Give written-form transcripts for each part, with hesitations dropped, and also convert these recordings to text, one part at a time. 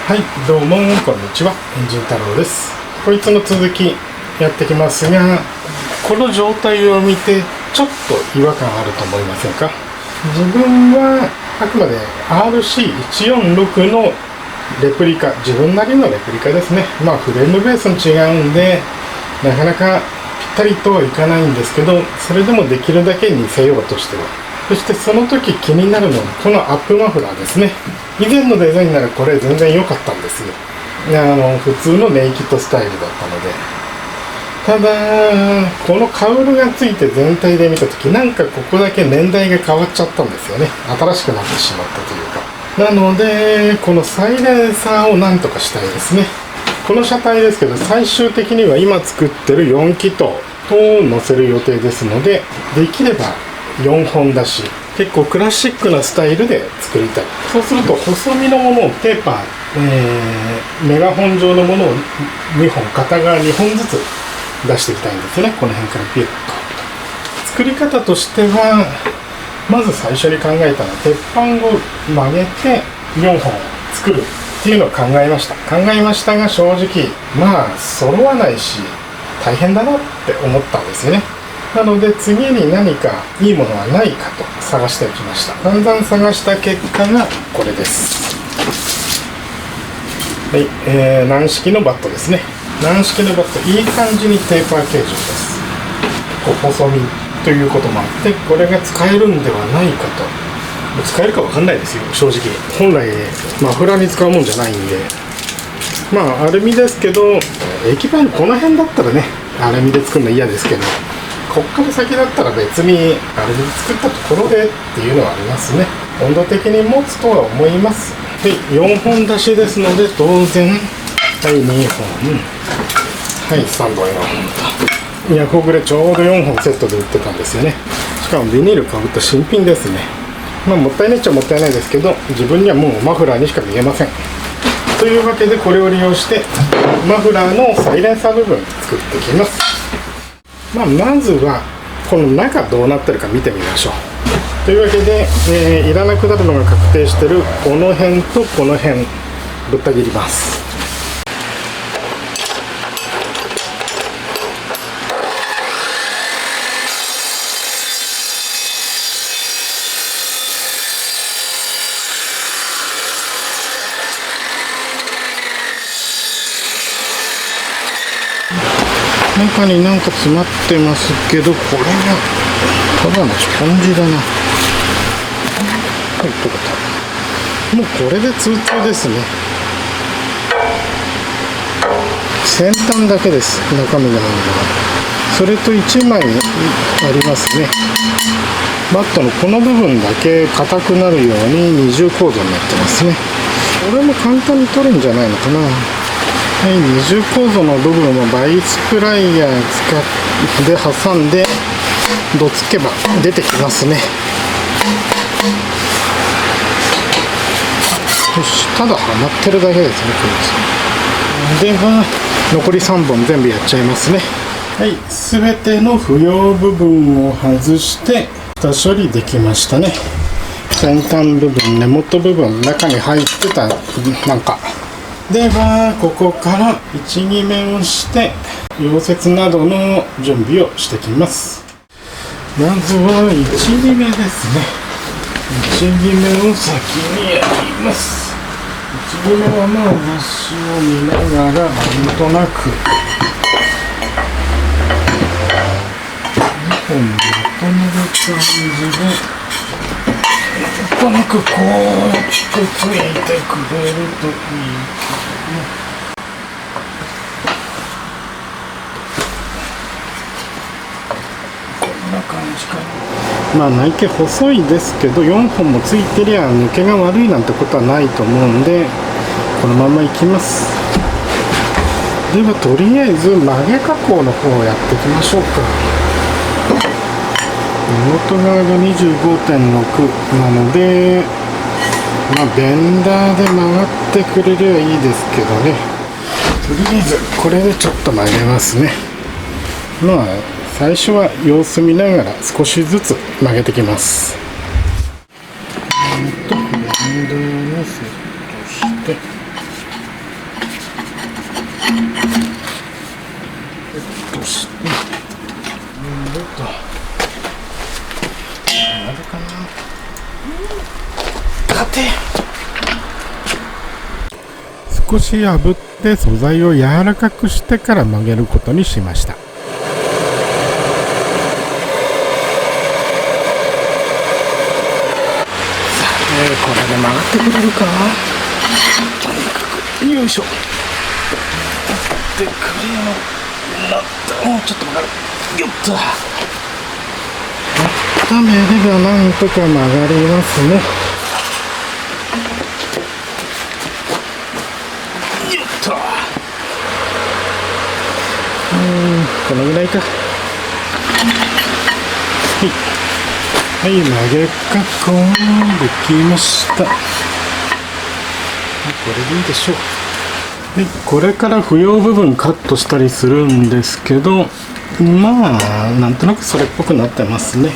はい、どうもこんにちは、エンジン太郎です。こいつの続きやってきますが、この状態を見てちょっと違和感あると思いませんか？自分はあくまで RC146 のレプリカ、自分なりのレプリカですね。フレームベースの違うんでなかなかぴったりとはいかないんですけど、それでもできるだけ似せようとしては。そしてその時気になるのはこのアップマフラーですね。以前のデザインならこれ全然良かったんですよ。普通のネイキッドスタイルだったので。ただこのカウルがついて全体で見た時、なんかここだけ年代が変わっちゃったんですよね。新しくなってしまったというか。なのでこのサイレンサーをなんとかしたいですね。この車体ですけど、最終的には今作ってる4気筒を載せる予定ですので、できれば4本出し、結構クラシックなスタイルで作りたい。そうすると細身のものをテーパー、メガホン状のものを2本、片側2本ずつ出していきたいんですよね。この辺からピュッと。作り方としては、まず最初に考えたのは鉄板を曲げて4本作るっていうのを考えましたが、正直揃わないし大変だなって思ったんですよね。なので次に何かいいものはないかと探しておきました。だんだん探した結果がこれです。はい、軟式のバットですね。軟式のバット、いい感じにテーパー形状です。細身ということもあって、これが使えるんではないかと。使えるかわかんないですよ、正直。本来マフラーに使うもんじゃないんで、アルミですけど、駅前のこの辺だったらね、アルミで作るの嫌ですけど、こっから先だったら別にアルミで作ったところでっていうのはありますね。温度的に持つとは思います。はい、4本出しですので当然、はい、2本、はい、3本、4本とヤフオクでちょうど4本セットで売ってたんですよね。しかもビニールかぶった新品ですね。もったいないっちゃもったいないですけど、自分にはもうマフラーにしか見えません。というわけでこれを利用してマフラーのサイレンサー部分作っていきます。まずはこの中どうなってるか見てみましょう。というわけで、いらなくなるのが確定してるこの辺とこの辺ぶった切ります。中になんか詰まってますけど、これがただのスポンジだな。はい、取れた。もうこれで通通ですね。先端だけです、中身があるのは。それと1枚ありますね。バットのこの部分だけ硬くなるように二重構造になってますね。これも簡単に取るんじゃないのかな。はい、二重構造の部分をバイスプライヤーで挟んでどつけば出てきますね。よし、ただはまってるだけですね、こいつ。では残り3本全部やっちゃいますね。はい、全ての不要部分を外して下処理できましたね。先端部分、根元部分、中に入ってたなんかではここから位置決めをして溶接などの準備をしてきます。まずは位置決めですね。位置決めを先にやります。位置決めは足を見ながらなんとなく2本まとめる感じで、なんとなくこうやってついてくれるといいこんな感じかな。内径細いですけど4本もついてりゃ抜けが悪いなんてことはないと思うんで、このままいきます。ではとりあえず曲げ加工の方をやっていきましょうか。根元側が 25.6 なので、ベンダーで曲がってくれればいいですけどね。とりあえずこれでちょっと曲げますね。最初は様子見ながら少しずつ曲げてきます。ベンダーをセットして、はい、こんな感じかな。まあ内径細いですけど4本もついてりゃ抜けが悪いなんてことはないと思うんで、このままいきます。ではとしてなるかな。少し炙って素材を柔らかくしてから曲げることにしました。これで曲がってくれるかな。とにかくよいしょ。でクリームなったもうちょっと曲がる。よっと温めればなんとか曲がりますね。よっとこのぐらいか。はい、曲げ加工できました。これでいいでしょう。でこれから不要部分カットしたりするんですけど、まあなんとなくそれっぽくなってますね。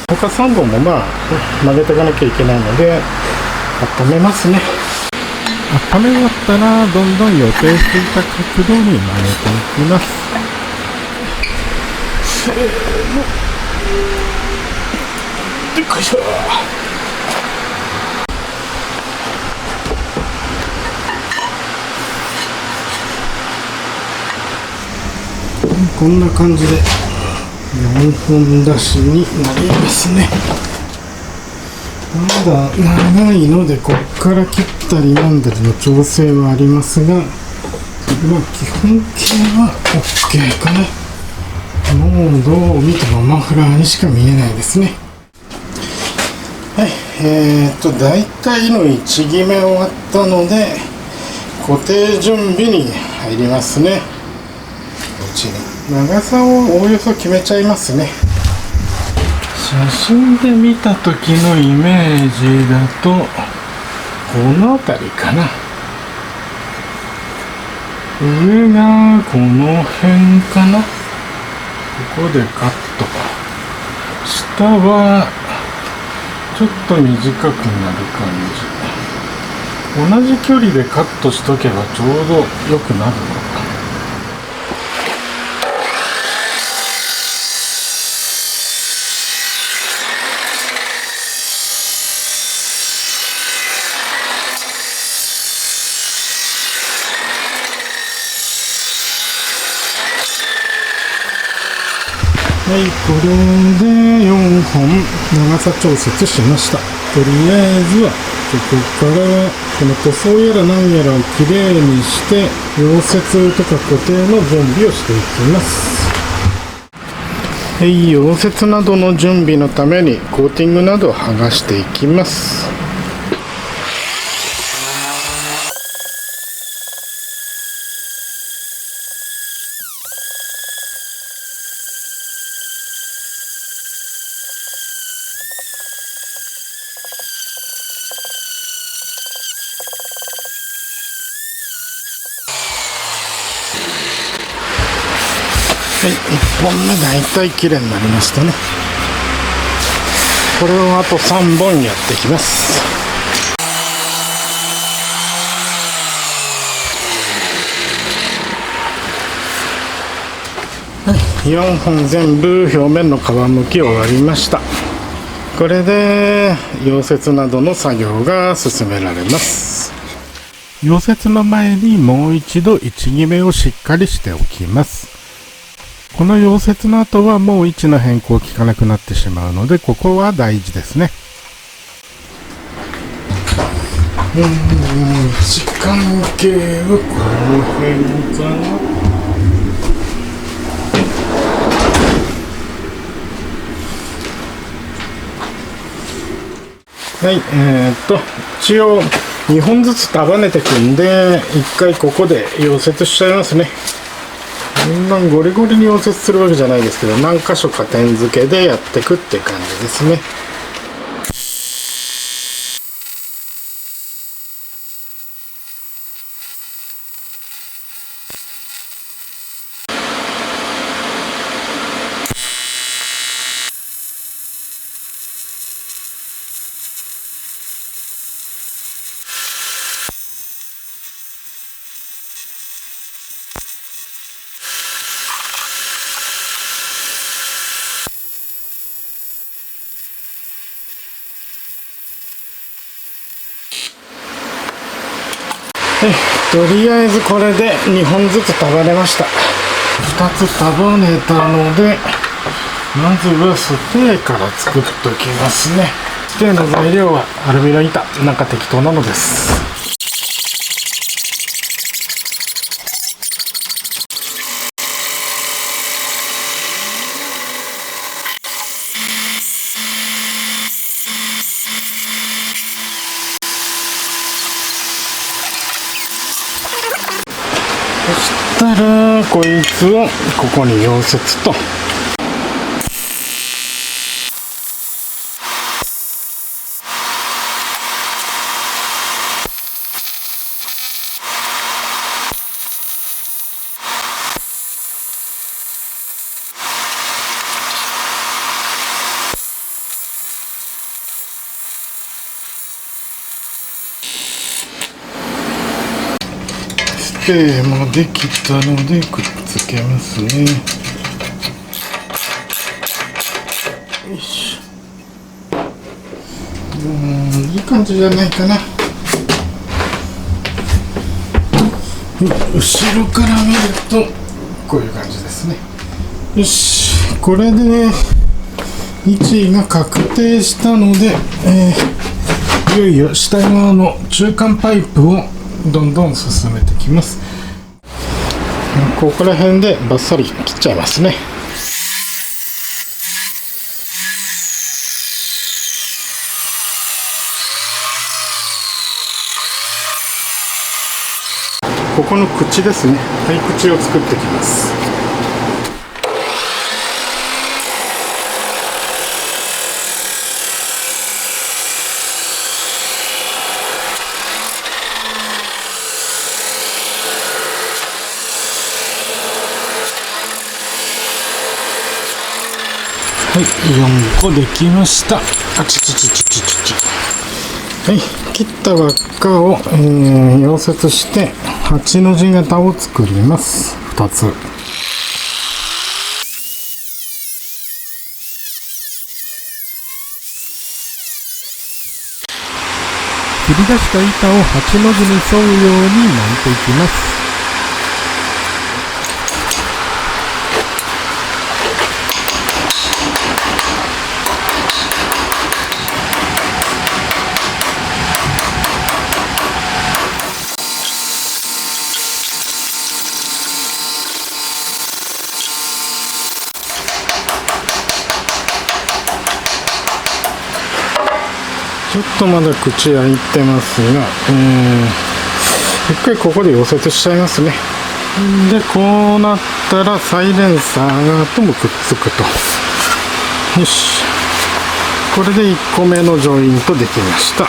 他3本も曲げていかなきゃいけないので温めますね。温め終わったらどんどん予定していた角度に曲げていきます。せーの、でっかいしょ。こんな感じで4本出しになりますね。まだ長いのでこっから切ったりなんだりの調整はありますが、基本形は OK かな。もうどう見てもマフラーにしか見えないですね。はい、だいたいの1決め終わったので固定準備に入りますね。長さをおおよそ決めちゃいますね。写真で見た時のイメージだとこの辺りかな。上がこの辺かな。ここでカット。下はちょっと短くなる感じ。同じ距離でカットしとけばちょうど良くなるのか。はい、これで4本長さ調節しました。とりあえずはここからこの塗装やら何やらをきれいにして溶接とか固定の準備をしていきます。はい、溶接などの準備のためにコーティングなどを剥がしていきます。はい、1本目だいたい綺麗になりましたね。これをあと3本やっていきます。はい、4本全部表面の皮むき終わりました。これで溶接などの作業が進められます。溶接の前にもう一度位置決めをしっかりしておきます。この溶接の後はもう位置の変更効かなくなってしまうので、ここは大事ですね。位置関係はこの辺かな。はい、一応2本ずつ束ねていくんで、1回ここで溶接しちゃいますね。そんなゴリゴリに溶接するわけじゃないですけど、何箇所か点付けでやっていくって感じですね。とりあえずこれで2本ずつ束ねました。2つ束ねたので、まずはステーから作っておきますね。ステーの材料はアルミの板、なんか適当なのです。そしたらこいつをここに溶接と。ステーもできたのでくっつけますね。よいしょ。いい感じじゃないかな。後ろから見るとこういう感じですね。よし、これで位置が確定したので、いよいよ下側の中間パイプをどんどん進めてきます。ここら辺でバッサリ切っちゃいますね。ここの口ですね。はい、口を作ってきます。はい、4個できました。あちちちちちちち。はい、切った輪っかを、溶接して8の字型を作ります。2つ。切り出した板を8の字に沿うように巻いていきます。ちょっとまだ口開いてますが、一回ここで溶接しちゃいますね。で、こうなったらサイレンサーともくっつくと。よし。これで1個目のジョイントできました。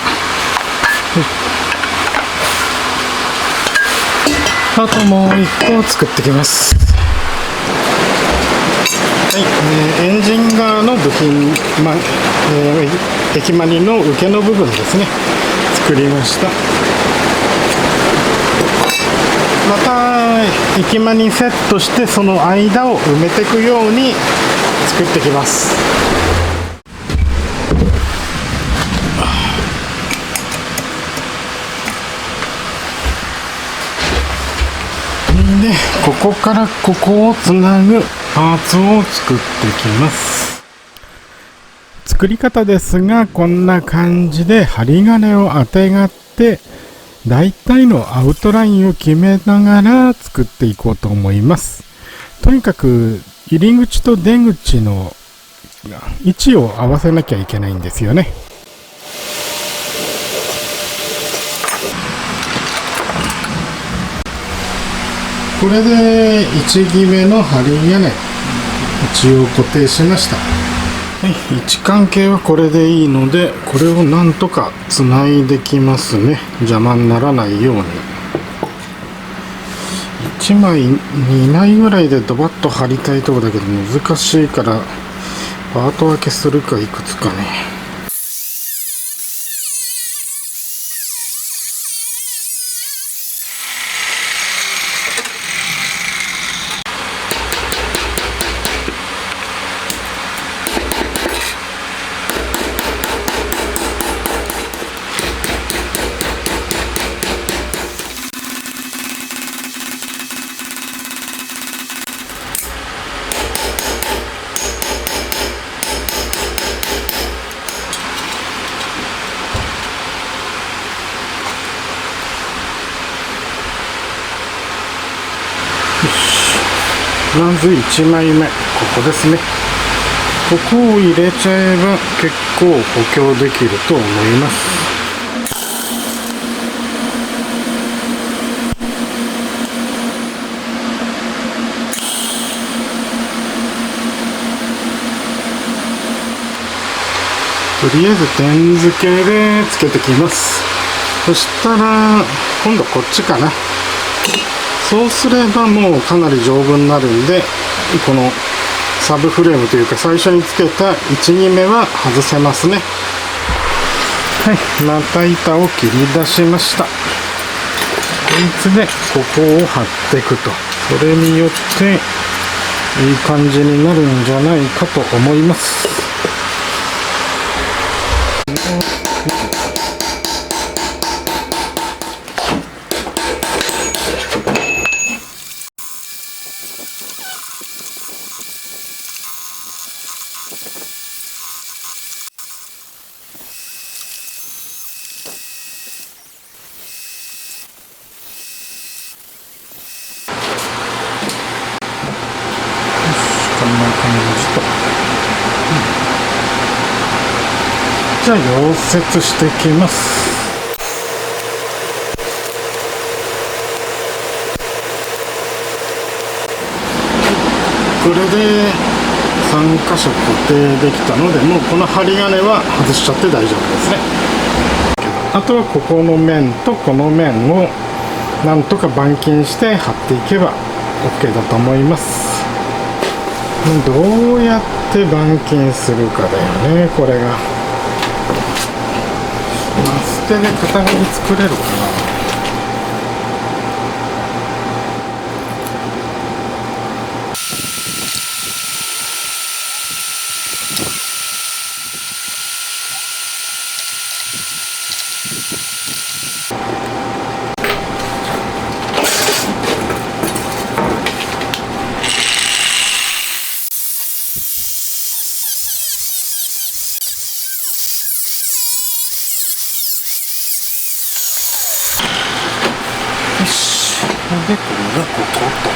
あともう1個作ってきます。はい、エンジン側の部品、駅マニの受けの部分ですね、作りました。また駅マニセットしてその間を埋めていくように作ってきます。で、ここからここをつなぐパーツを作っていきます。作り方ですが、こんな感じで針金をあてがって大体のアウトラインを決めながら作っていこうと思います。とにかく入り口と出口の位置を合わせなきゃいけないんですよね。これで1決めの針金一応固定しました。はい、位置関係はこれでいいので、これをなんとかつないできますね。邪魔にならないように。1枚2枚ぐらいでドバッと貼りたいところだけど難しいから、パート分けするかいくつかね。まず1枚目、ここですね。ここを入れちゃえば結構補強できると思います。とりあえず点付けでつけてきます。そしたら今度こっちかな。そうすればもうかなり丈夫になるんで、このサブフレームというか最初につけた 1,2 目は外せますね。はい、また板を切り出しました。こいつでここを貼っていくと、それによっていい感じになるんじゃないかと思います。こんな感じと、じゃあ溶接していきます。これで3箇所固定できたので、もうこの針金は外しちゃって大丈夫ですね。あとはここの面とこの面をなんとか板金して貼っていけば OK だと思います。どうやって板金するかだよね、これが。マステで型紙作れるかな。で、これがここと。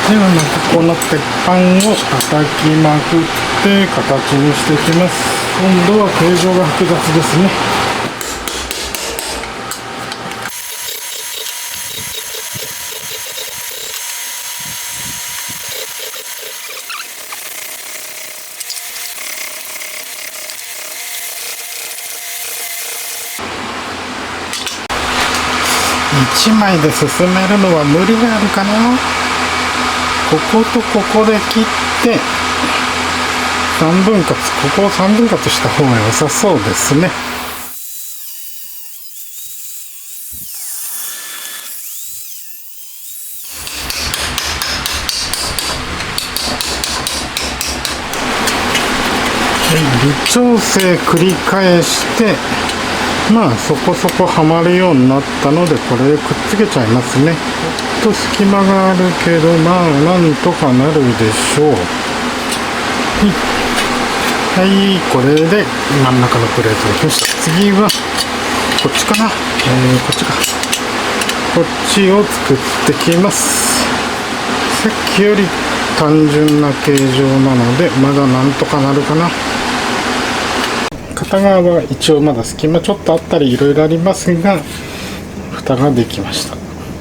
ではまたこの鉄板を叩きまくって形にしていきます。今度は形状が複雑ですね。1枚で進めるのは無理があるかな。こことここで切って3分割、ここを3分割した方が良さそうですね。微調整繰り返して、まあそこそこはまるようになったので、これでくっつけちゃいますね。ちょっと隙間があるけど、まあなんとかなるでしょう。はい、これで真ん中のプレートできました。次はこっちかな、こっちか、こっちを作ってきます。さっきより単純な形状なのでまだなんとかなるかな。片側は一応まだ隙間ちょっとあったりいろいろありますが、蓋ができました。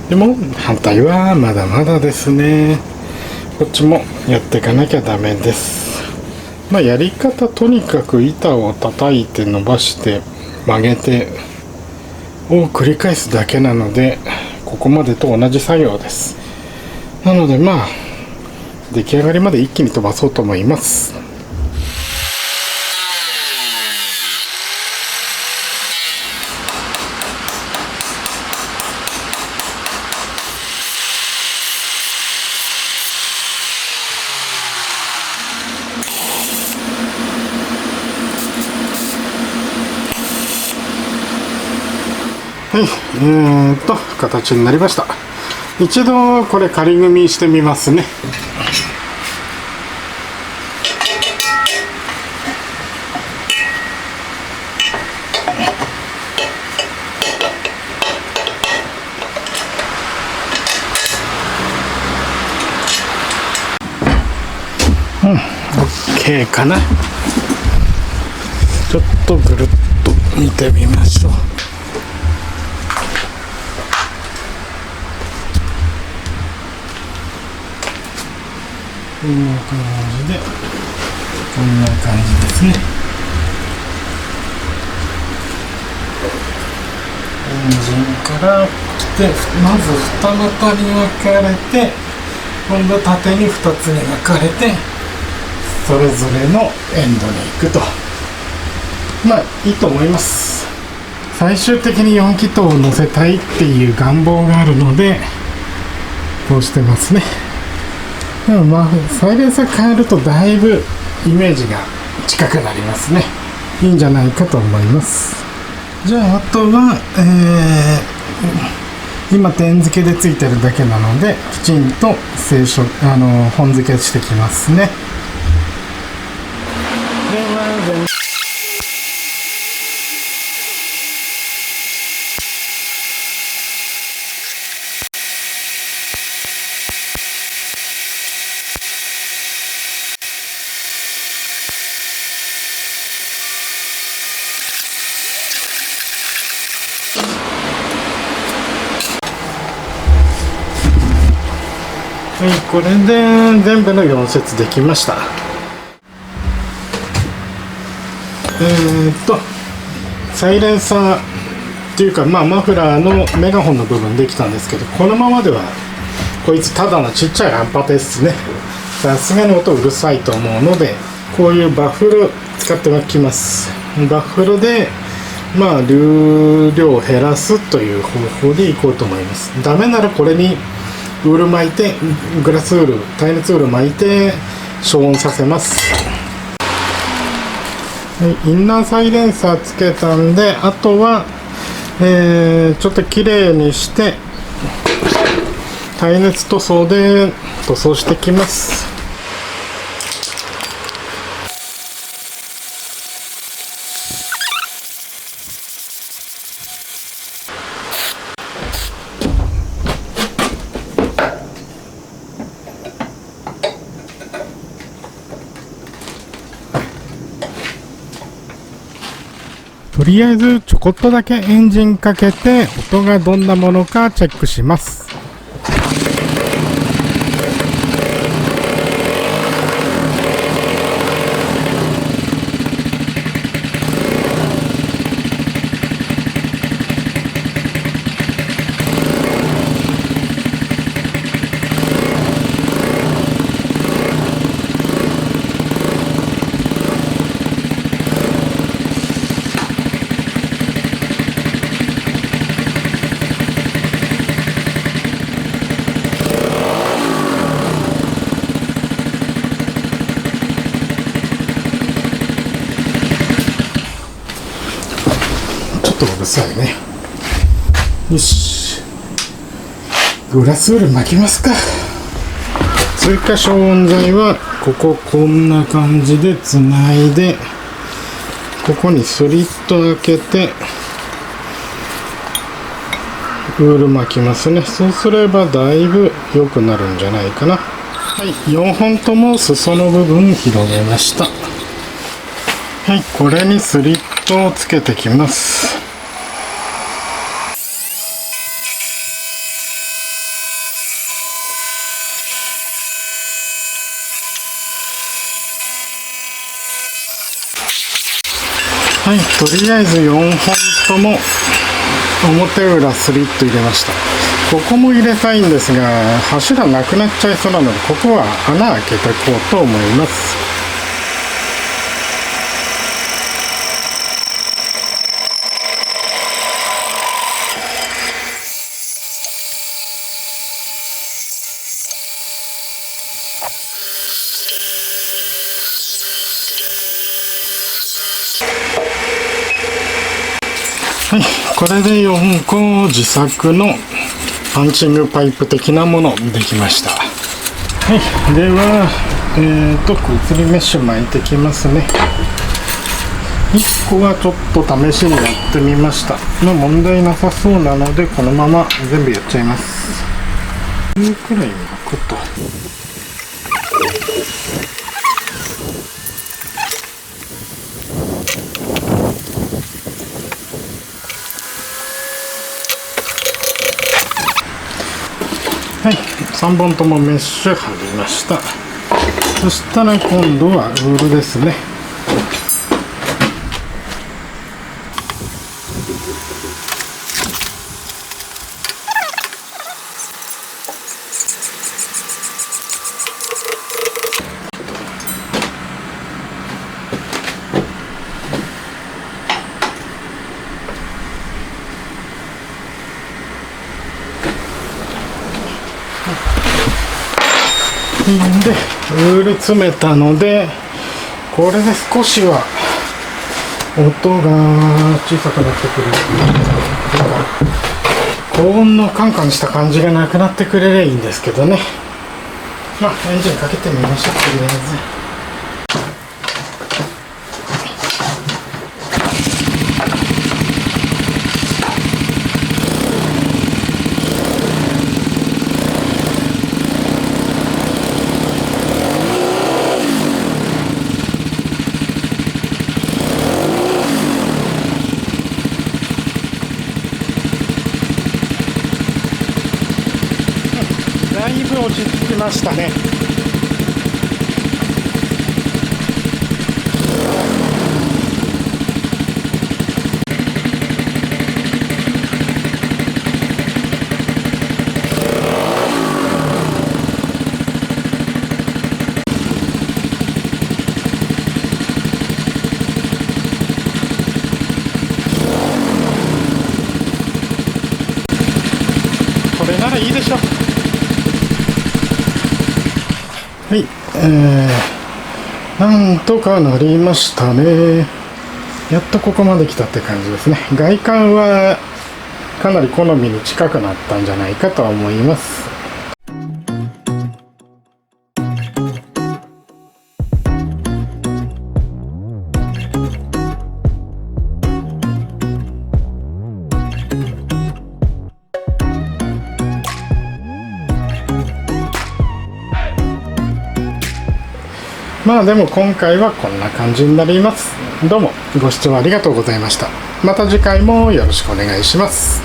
でも反対はまだまだですね。こっちもやっていかなきゃダメです。まあやり方、とにかく板を叩いて伸ばして曲げてを繰り返すだけなので、ここまでと同じ作業です。なのでまあ出来上がりまで一気に飛ばそうと思います。はい、形になりました。一度これ仮組みしてみますね。OK かな。ちょっとぐるっと見てみましょう。こんな感じで、こんな感じですね。エンジンから来て、まず二股に分かれて、今度縦に2つに分かれて、それぞれのエンドに行くと。まあいいと思います。最終的に4気筒を乗せたいっていう願望があるので、こうしてますね。でもまあサイレンサー変えるとだいぶイメージが近くなりますね。いいんじゃないかと思います。じゃああとは、今点付けでついてるだけなので、きちんと本付けしてきますね。でははい、これで全部の4節できました。サイレンサーっていうか、まあマフラーのメガホンの部分できたんですけど、このままではこいつただのちっちゃいアンパテですね。さすがに音うるさいと思うので、こういうバッフル使っておきます。バッフルでまあ流量を減らすという方法でいこうと思います。ダメならこれにウール巻いて、グラスウール、耐熱ウール巻いて消音させます。インナーサイレンサーつけたんで、あとは、ちょっときれいにして耐熱塗装で塗装してきます。とりあえずちょこっとだけエンジンかけて音がどんなものかチェックします。うるさいね。よし、グラスウール巻きますか。追加消音材はこんな感じでつないで、ここにスリット開けてウール巻きますね。そうすればだいぶ良くなるんじゃないかな。はい、4本とも裾の部分広げました。はい、これにスリットをつけてきます。はい、とりあえず4本とも表裏スリット入れました。ここも入れたいんですが、柱なくなっちゃいそうなので、ここは穴開けていこうと思います。はい、これで4個自作のパンチングパイプ的なものできました。はい、ではこいつにメッシュ巻いてきますね。1個はちょっと試しにやってみました。まあ問題なさそうなので、このまま全部やっちゃいます。これくらい巻くと。はい、3本ともメッシュ貼りました。そしたら今度はウールですね。でウール詰めたので、これで少しは音が小さくなってくる、高音のカンカンした感じがなくなってくれればいいんですけどね。まあエンジンかけてみましょう。とりあえずだいぶ落ち着きましたね。これならいいでしょう。はい、なんとかなりましたね。やっとここまで来たって感じですね。外観はかなり好みに近くなったんじゃないかと思います。まあでも今回はこんな感じになります。どうもご視聴ありがとうございました。また次回もよろしくお願いします。